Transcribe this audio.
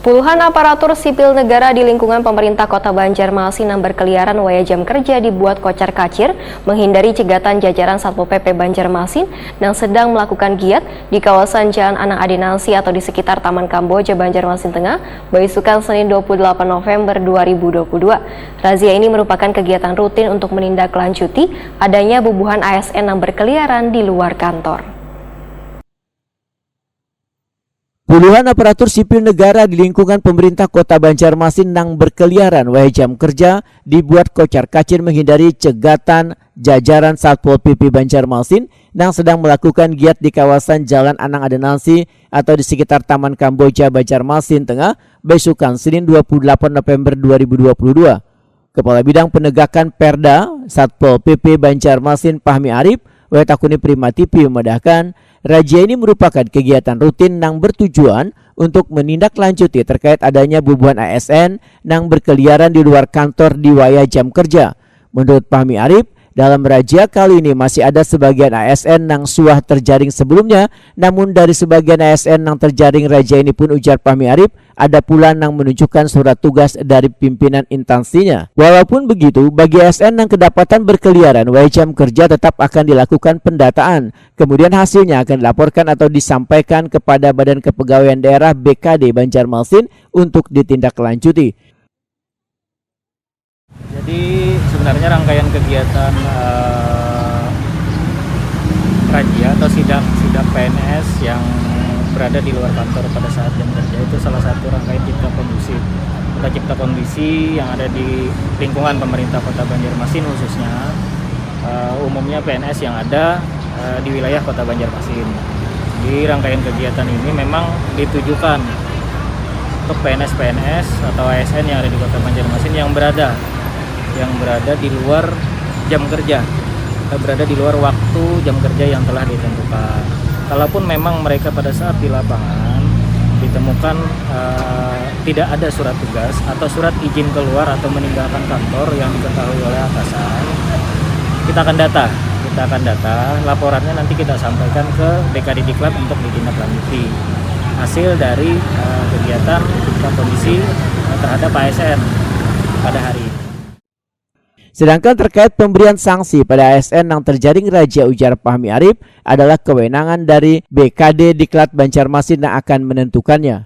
Puluhan aparatur sipil negara di lingkungan pemerintah Kota Banjarmasin yang berkeliaran waya jam kerja dibuat kocar-kacir menghindari cegatan jajaran Satpol PP Banjarmasin yang sedang melakukan giat di kawasan Jalan Anang Adinalsi atau di sekitar Taman Kamboja Banjarmasin Tengah, Baisukan Senin 28 November 2022. Razia ini merupakan kegiatan rutin untuk menindaklanjuti adanya bubuhan ASN yang berkeliaran di luar kantor. Puluhan aparatur sipil negara di lingkungan pemerintah Kota Banjarmasin yang berkeliaran waya jam kerja dibuat kocar-kacir menghindari cegatan jajaran Satpol PP Banjarmasin yang sedang melakukan giat di kawasan Jalan Anang Adinalsi atau di sekitar Taman Kamboja Banjarmasin Tengah, Baisukan Senin 28 November 2022. Kepala Bidang Penegakan Perda Satpol PP Banjarmasin Fahmi Arif Wetakuni Prima TV memedahkan razia ini merupakan kegiatan rutin yang bertujuan untuk menindaklanjuti terkait adanya bubuhan ASN yang berkeliaran di luar kantor di waya jam kerja. Menurut Fahmi Arif, dalam razia kali ini masih ada sebagian ASN yang sudah terjaring sebelumnya, namun dari sebagian ASN yang terjaring razia ini pun, ujar Fahmi Arif, ada pula yang menunjukkan surat tugas dari pimpinan instansinya. Walaupun begitu, bagi ASN yang kedapatan berkeliaran waya jam kerja tetap akan dilakukan pendataan. Kemudian hasilnya akan dilaporkan atau disampaikan kepada Badan Kepegawaian Daerah BKD Banjarmasin untuk ditindaklanjuti. Jadi sebenarnya rangkaian kegiatan razia atau sidak PNS yang berada di luar kantor pada saat jam kerja itu salah satu rangkaian cipta kondisi yang ada di lingkungan pemerintah Kota Banjarmasin, khususnya umumnya PNS yang ada di wilayah Kota Banjarmasin. Di rangkaian kegiatan ini memang ditujukan untuk PNS atau ASN yang ada di Kota Banjarmasin yang berada di luar jam kerja, berada di luar waktu jam kerja yang telah ditentukan. Kalaupun memang mereka pada saat di lapangan ditemukan tidak ada surat tugas atau surat izin keluar atau meninggalkan kantor yang diketahui oleh atasan, kita akan data laporannya, nanti kita sampaikan ke BKD Diklat untuk ditindaklanjuti hasil dari kegiatan kondisi terhadap ASN pada hari ini. Sedangkan terkait pemberian sanksi pada ASN yang terjaring razia, ujar Fahmi Arif, adalah kewenangan dari BKD Diklat Banjarmasin yang akan menentukannya.